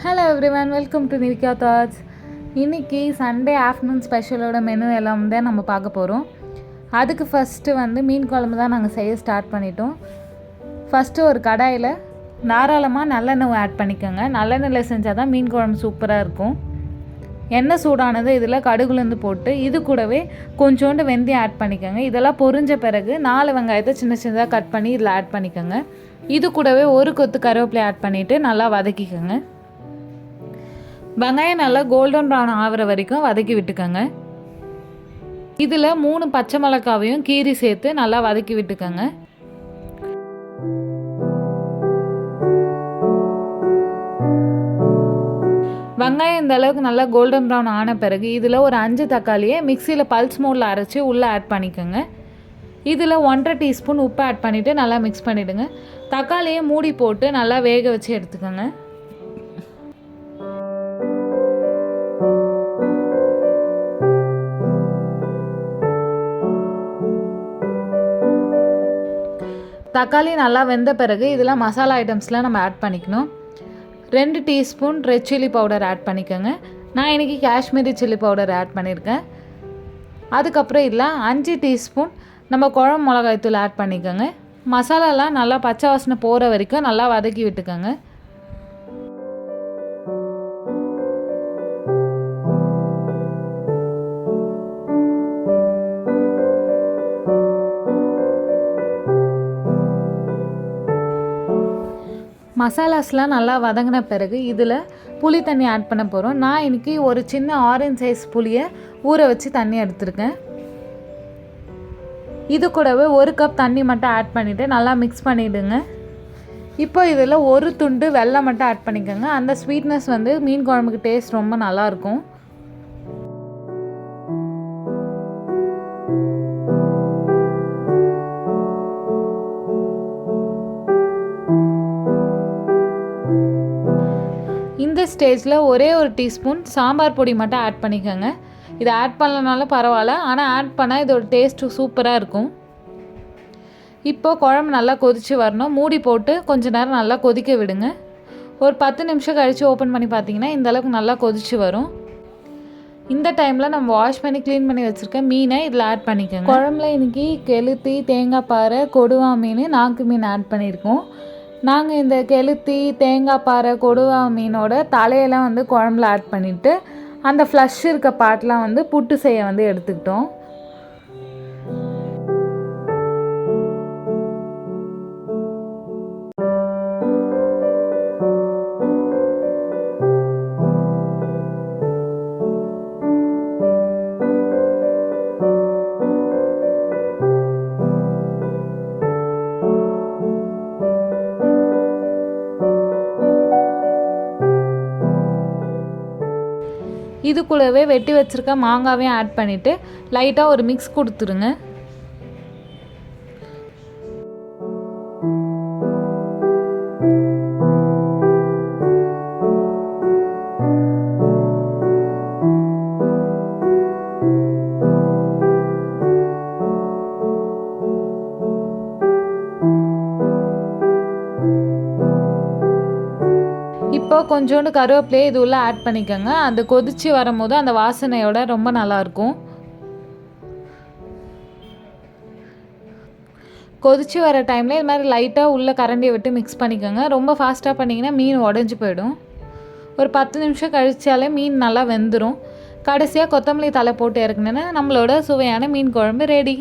Hello everyone, welcome to Nivika thoughts. இன்றைக்கி Sunday afternoon ஸ்பெஷலோட menu எல்லாம் தான் நம்ம பார்க்க போகிறோம். அதுக்கு ஃபஸ்ட்டு மீன் குழம்பு தான் நாங்கள் செய்ய ஸ்டார்ட் பண்ணிட்டோம். ஃபஸ்ட்டு ஒரு கடாயில் தாராளமாக நல்லெண்ணெய் ஆட் பண்ணிக்கோங்க. நல்லெண்ணெயில் செஞ்சால் தான் மீன் குழம்பு சூப்பராக இருக்கும். எண்ணெய் சூடானது இதில் கடுகுலேருந்து போட்டு இது கூடவே கொஞ்சோண்டு வெந்தயம் ஆட் பண்ணிக்கோங்க. இதெல்லாம் பொரிஞ்ச பிறகு 4 வெங்காயத்தை சின்ன சின்னதாக கட் பண்ணி இதில் ஆட் பண்ணிக்கோங்க. இது கூடவே ஒரு கொத்து கருவேப்பிலை ஆட் பண்ணிவிட்டு நல்லா வதக்கிக்கோங்க. வெங்காயம் நல்லா கோல்டன் ப்ரௌன் ஆகிற வரைக்கும் வதக்கி விட்டுக்கோங்க. இதில் 3 பச்சை மிளகாவையும் கீரி சேர்த்து நல்லா வதக்கி விட்டுக்கோங்க. வெங்காயம் இந்த அளவுக்கு நல்லா கோல்டன் ப்ரௌன் ஆன பிறகு இதில் ஒரு 5 தக்காளியை மிக்சியில் பல்ஸ் மோடில் அரைச்சி உள்ளே ஆட் பண்ணிக்கோங்க. இதில் 1.5 டீஸ்பூன் உப்பு ஆட் பண்ணிவிட்டு நல்லா மிக்ஸ் பண்ணிவிடுங்க. தக்காளியை மூடி போட்டு நல்லா வேக வச்சு எடுத்துக்கோங்க. தக்காளி நல்லா வெந்த பிறகு இதில் மசாலா ஐட்டம்ஸ்லாம் நம்ம ஆட் பண்ணிக்கணும். 2 teaspoon red chilli powder add பண்ணிக்கோங்க. நான் இன்றைக்கி காஷ்மீரி சில்லி பவுடர் ஆட் பண்ணியிருக்கேன். அதுக்கப்புறம் இதில் 5 டீஸ்பூன் நம்ம குழம்பு மிளகாய்த்தூள் ஆட் பண்ணிக்கோங்க. மசாலாலாம் நல்லா பச்சை வாசனை போகிற வரைக்கும் நல்லா வதக்கி விட்டுக்கோங்க. மசாலாஸ்லாம் நல்லா வதங்கின பிறகு இதில் புளி தண்ணி ஆட் பண்ண போகிறோம். நான் இன்றைக்கி ஒரு சின்ன ஆரஞ்ச் சைஸ் புளியை ஊற வச்சு தண்ணி எடுத்துருக்கேன். இது கூடவே 1 கப் தண்ணி மட்டும் ஆட் பண்ணிவிட்டு நல்லா மிக்ஸ் பண்ணிவிடுங்க. இப்போ இதில் ஒரு துண்டு வெல்லம் மட்டும் ஆட் பண்ணிக்கோங்க. அந்த ஸ்வீட்னஸ் மீன் குழம்புக்கு டேஸ்ட் ரொம்ப நல்லாயிருக்கும். இந்த ஸ்டேஜில் ஒரே ஒரு டீஸ்பூன் சாம்பார் பொடி மட்டும் ஆட் பண்ணிக்கோங்க. இதை ஆட் பண்ணலனாலும் பரவாயில்ல, ஆனால் ஆட் பண்ணால் இதோட டேஸ்ட்டு சூப்பராக இருக்கும். இப்போது குழம்பு நல்லா கொதித்து வரணும். மூடி போட்டு கொஞ்சம் நேரம் நல்லா கொதிக்க விடுங்க. ஒரு 10 நிமிஷம் கழித்து ஓப்பன் பண்ணி பார்த்தீங்கன்னா இந்தளவுக்கு நல்லா கொதித்து வரும். இந்த டைமில் நம்ம வாஷ் பண்ணி க்ளீன் பண்ணி வச்சுருக்க மீனை இதில் ஆட் பண்ணிக்கோங்க. குழம்புல இன்றைக்கி கெளுத்தி, தேங்காய் பாறை, கொடுவா மீன், நாக்கு மீன் ஆட் பண்ணியிருக்கோம். நாங்கள் இந்த கெளுத்தி, தேங்காய் பாறை, கொடுவா மீனோட தலையெல்லாம் குழம்புல ஆட் பண்ணிவிட்டு அந்த ஃப்ளஷ் இருக்க பாட்டெலாம் புட்டு செய்ய எடுத்துக்கிட்டோம். இது கூடவே வெட்டி வச்சுருக்க மாங்காவையும் ஆட் பண்ணிவிட்டு லைட்டாக ஒரு மிக்ஸ் கொடுத்துருங்க. இப்போ கொஞ்சோண்டு கருவேப்பிலையை இது உள்ள ஆட் பண்ணிக்கோங்க. அந்த கொதித்து வரும்போது அந்த வாசனையோட ரொம்ப நல்லாயிருக்கும். கொதித்து வர டைமில் இது மாதிரி லைட்டாக உள்ளே கரண்டியை விட்டு மிக்ஸ் பண்ணிக்கோங்க. ரொம்ப ஃபாஸ்ட்டாக பண்ணிங்கன்னா மீன் உடஞ்சி போயிடும். ஒரு 10 நிமிஷம் கழிச்சாலே மீன் நல்லா வெந்துடும். கடைசியாக கொத்தமல்லி தலை போட்டு இறக்குனேன்னா நம்மளோட சுவையான மீன் குழம்பு ரெடி.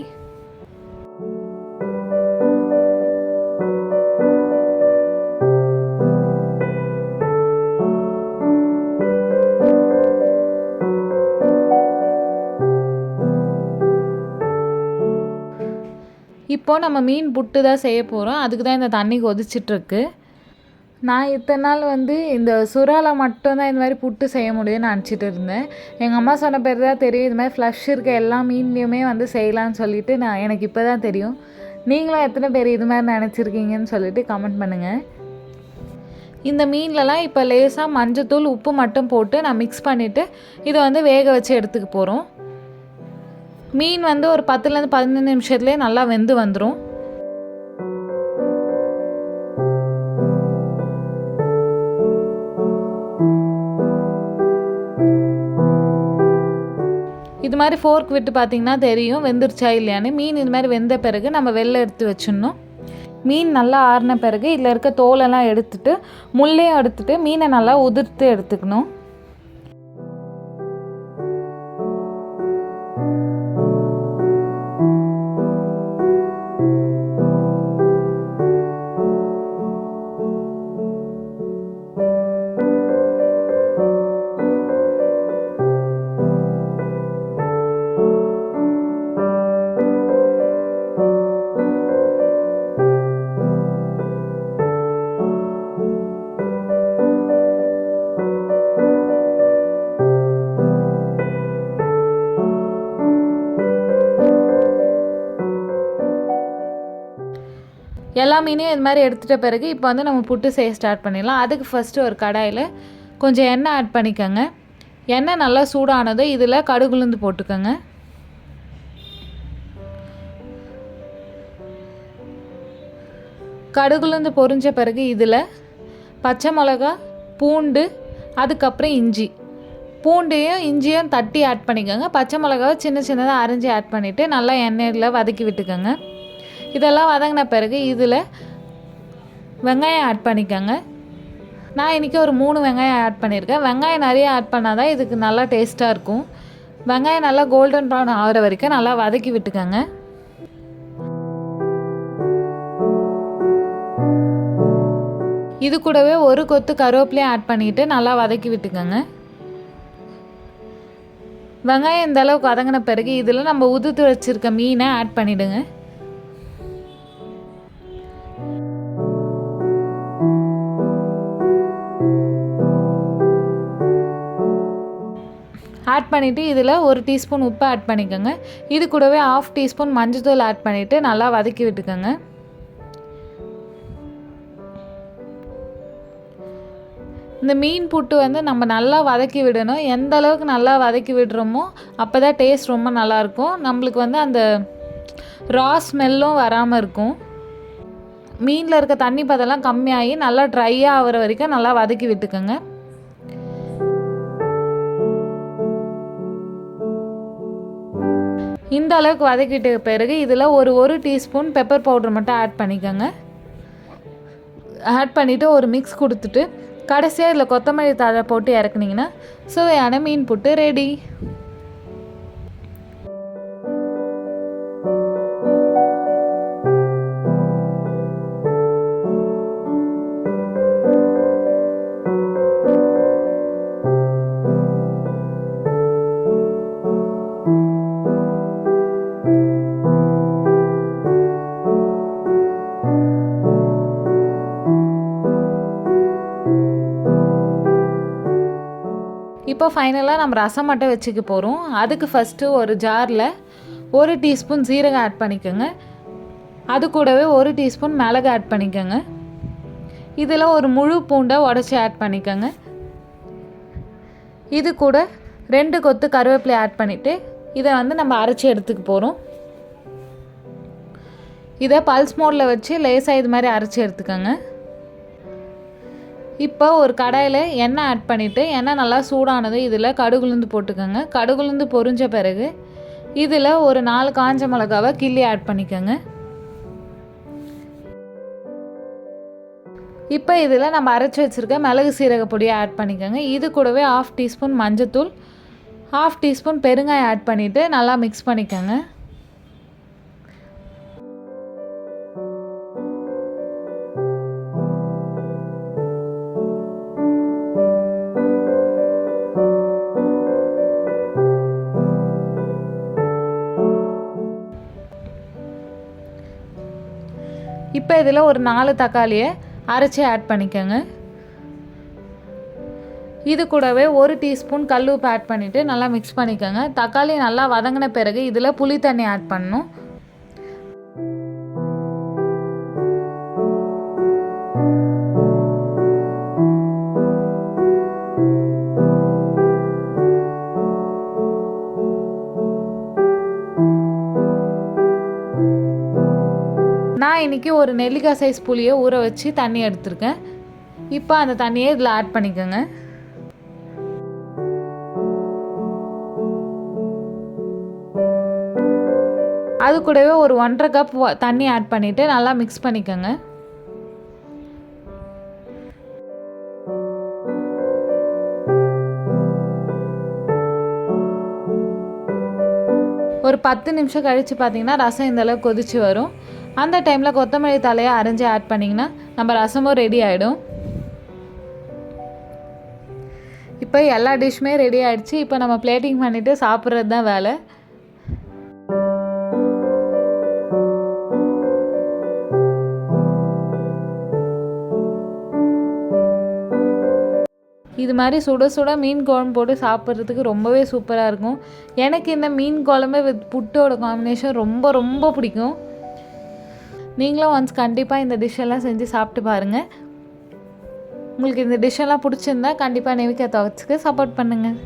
இப்போது நம்ம மீன் புட்டு தான் செய்ய போகிறோம். அதுக்கு தான் இந்த தண்ணி கொதிச்சிட்ருக்கு. நான் இத்தனை நாள் இந்த சுறாவில் மட்டும்தான் இந்த மாதிரி புட்டு செய்ய முடியும்னு நினச்சிட்டு இருந்தேன். எங்கள் அம்மா சொன்ன பேர் தான் தெரியும் இது மாதிரி ஃப்ளஷ் இருக்க எல்லா மீன்லேயுமே செய்யலான்னு சொல்லிட்டு எனக்கு இப்போ தான் தெரியும். நீங்களும் எத்தனை பேர் இது மாதிரி நினச்சிருக்கீங்கன்னு சொல்லிட்டு கமெண்ட் பண்ணுங்கள். இந்த மீன்லலாம் இப்போ லேசாக மஞ்சத்தூள், உப்பு மட்டும் போட்டு நான் மிக்ஸ் பண்ணிவிட்டு இதை வேக வச்சு எடுத்துக்க போகிறோம். மீன் ஒரு 10லேருந்து 15 நிமிஷத்துலேயே நல்லா வெந்து வந்துடும். இது மாதிரி ஃபோர்க் விட்டு பார்த்திங்கன்னா தெரியும் வெந்துருச்சா இல்லையான்னு. மீன் இது மாதிரி வெந்த பிறகு நம்ம வெளில எடுத்து வச்சிடணும். மீன் நல்லா ஆறின பிறகு இதில் இருக்க தோலெல்லாம் எடுத்துட்டு முள்ளையும் எடுத்துட்டு மீனை நல்லா உதிர்த்து எடுத்துக்கணும். எல்லா மீனையும் இது மாதிரி எடுத்துகிட்ட பிறகு இப்போ வந்து நம்ம புட்டு செய்ய ஸ்டார்ட் பண்ணிடலாம். அதுக்கு ஃபஸ்ட்டு ஒரு கடாயில் கொஞ்சம் எண்ணெய் ஆட் பண்ணிக்கோங்க. எண்ணெய் நல்லா சூடானதும் இதில் கடுகுளுந்து போட்டுக்கோங்க. கடுகுளுந்து பொரிஞ்ச பிறகு இதில் பச்சை மிளகா, பூண்டு, அதுக்கப்புறம் இஞ்சி. பூண்டையும் இஞ்சியும் தட்டி ஆட் பண்ணிக்கோங்க. பச்சை மிளகாவை சின்ன சின்னதாக அரைஞ்சி ஆட் பண்ணிவிட்டு நல்லா எண்ணெயில் வதக்கி விட்டுக்கோங்க. இதெல்லாம் வதங்கின பிறகு இதில் வெங்காயம் ஆட் பண்ணிக்கோங்க. நான் இன்றைக்கி ஒரு 3 வெங்காயம் ஆட் பண்ணியிருக்கேன். வெங்காயம் நிறைய ஆட் பண்ணால் தான் இதுக்கு நல்லா டேஸ்ட்டாக இருக்கும். வெங்காயம் நல்லா கோல்டன் ப்ரௌன் ஆகிற வரைக்கும் நல்லா வதக்கி விட்டுக்கோங்க. இது கூடவே ஒரு கொத்து கருவேப்பிலையும் ஆட் பண்ணிவிட்டு நல்லா வதக்கி விட்டுக்கோங்க. வெங்காயம் இந்த அளவுக்கு வதங்கின பிறகு இதில் நம்ம உதுத்து வச்சுருக்க மீனை ஆட் பண்ணிவிடுங்க. ஆட் பண்ணிவிட்டு இதில் 1 டீஸ்பூன் உப்பு ஆட் பண்ணிக்கோங்க. இது கூடவே 1/2 டீஸ்பூன் மஞ்சள்தூள் ஆட் பண்ணிவிட்டு நல்லா வதக்கி விட்டுக்கோங்க. இந்த மீன் புட்டு வந்து நம்ம நல்லா வதக்கி விடணும். எந்த அளவுக்கு நல்லா வதக்கி விடுறோமோ அப்போ தான் டேஸ்ட் ரொம்ப நல்லாயிருக்கும். நம்மளுக்கு வந்து அந்த ரா ஸ்மெல்லும் வராமல் இருக்கும். மீனில் இருக்க தண்ணி பதெல்லாம் கம்மியாகி நல்லா ட்ரையாக ஆகிற வரைக்கும் நல்லா வதக்கி விட்டுக்கோங்க. இந்த அளவுக்கு வதக்கிட்ட பிறகு இதில் ஒரு டீஸ்பூன் பெப்பர் பவுடர் மட்டும் ஆட் பண்ணிக்கோங்க. ஆட் பண்ணிவிட்டு ஒரு மிக்ஸ் கொடுத்துட்டு கடைசியாக இதில் கொத்தமல்லி தழை போட்டு இறக்குனீங்கன்னா சுவையான மீன் புட்டு ரெடி. இப்போ ஃபைனலாக நம்ம ரசம் மட்டும் வச்சுக்க போகிறோம். அதுக்கு ஃபஸ்ட்டு ஒரு ஜாரில் 1 டீஸ்பூன் சீரகம் ஆட் பண்ணிக்கோங்க. அது கூடவே 1 டீஸ்பூன் மிளகு ஆட் பண்ணிக்கோங்க. இதில் ஒரு முழு பூண்டை உடச்சி ஆட் பண்ணிக்கோங்க. இது கூட 2 கொத்து கருவேப்பிலை ஆட் பண்ணிவிட்டு இதை வந்து நம்ம அரைச்சி எடுத்துக்க போகிறோம். இதை பல்ஸ் மோடில் வச்சு லேசாக இது மாதிரி அரைச்சி எடுத்துக்கோங்க. இப்போ ஒரு கடாயில் எண்ணெய் ஆட் பண்ணிவிட்டு எண்ணெய் நல்லா சூடானது இதில் கடுகுளுந்து போட்டுக்கோங்க. கடுகுளுந்து பொரிஞ்ச பிறகு இதில் ஒரு 4 காஞ்ச மிளகாவை கிள்ளி ஆட் பண்ணிக்கோங்க. இப்போ இதில் நம்ம அரைச்சி வச்சுருக்க மிளகு சீரக பொடியை ஆட் பண்ணிக்கோங்க. இது கூடவே 1/2 டீஸ்பூன் மஞ்சத்தூள், 1/2 டீஸ்பூன் பெருங்காயம் ஆட் பண்ணிவிட்டு நல்லா மிக்ஸ் பண்ணிக்கோங்க. இப்போ இதில் ஒரு 4 தக்காளியை அரைச்சி ஆட் பண்ணிக்கோங்க. இது கூடவே 1 டீஸ்பூன் கல் உப்பு ஆட் பண்ணிவிட்டு நல்லா மிக்ஸ் பண்ணிக்கோங்க. தக்காளி நல்லா வதங்கின பிறகு இதில் புளி தண்ணி ஆட் பண்ணணும். நான் இன்றைக்கி ஒரு நெல்லிக்காய் சைஸ் புளியை ஊற வச்சு தண்ணி எடுத்துருக்கேன். இப்போ அந்த தண்ணியை இதில் ஆட் பண்ணிக்கோங்க. அது கூடவே ஒரு 1.5 கப் தண்ணி ஆட் பண்ணிவிட்டு நல்லா மிக்ஸ் பண்ணிக்கோங்க. ஒரு 10 நிமிஷம் கழித்து பார்த்திங்கன்னா ரசம் இந்தளவுக்கு கொதித்து வரும். அந்த டைமில் கொத்தமல்லி தலையை அரைஞ்சி ஆட் பண்ணிங்கன்னா நம்ம ரசமும் ரெடி ஆகிடும். இப்போ எல்லா டிஷ்ஷுமே ரெடி ஆகிடுச்சு. இப்போ நம்ம பிளேட்டிங் பண்ணிவிட்டு சாப்பிட்றது தான் வேலை. இது மாதிரி சுட சுட மீன் குழம்பு போட்டு சாப்பிட்றதுக்கு ரொம்பவே சூப்பராக இருக்கும். எனக்கு இந்த மீன் குழம்பு வித் புட்டோட காம்பினேஷன் ரொம்ப ரொம்ப பிடிக்கும். நீங்களும் ஒன்ஸ் கண்டிப்பாக இந்த டிஷ்ஷெல்லாம் செஞ்சு சாப்பிட்டு பாருங்கள். உங்களுக்கு இந்த டிஷ்ஷெல்லாம் பிடிச்சிருந்தா கண்டிப்பாக நேவிகா தாட்ஸ்க்கு சப்போர்ட் பண்ணுங்கள்.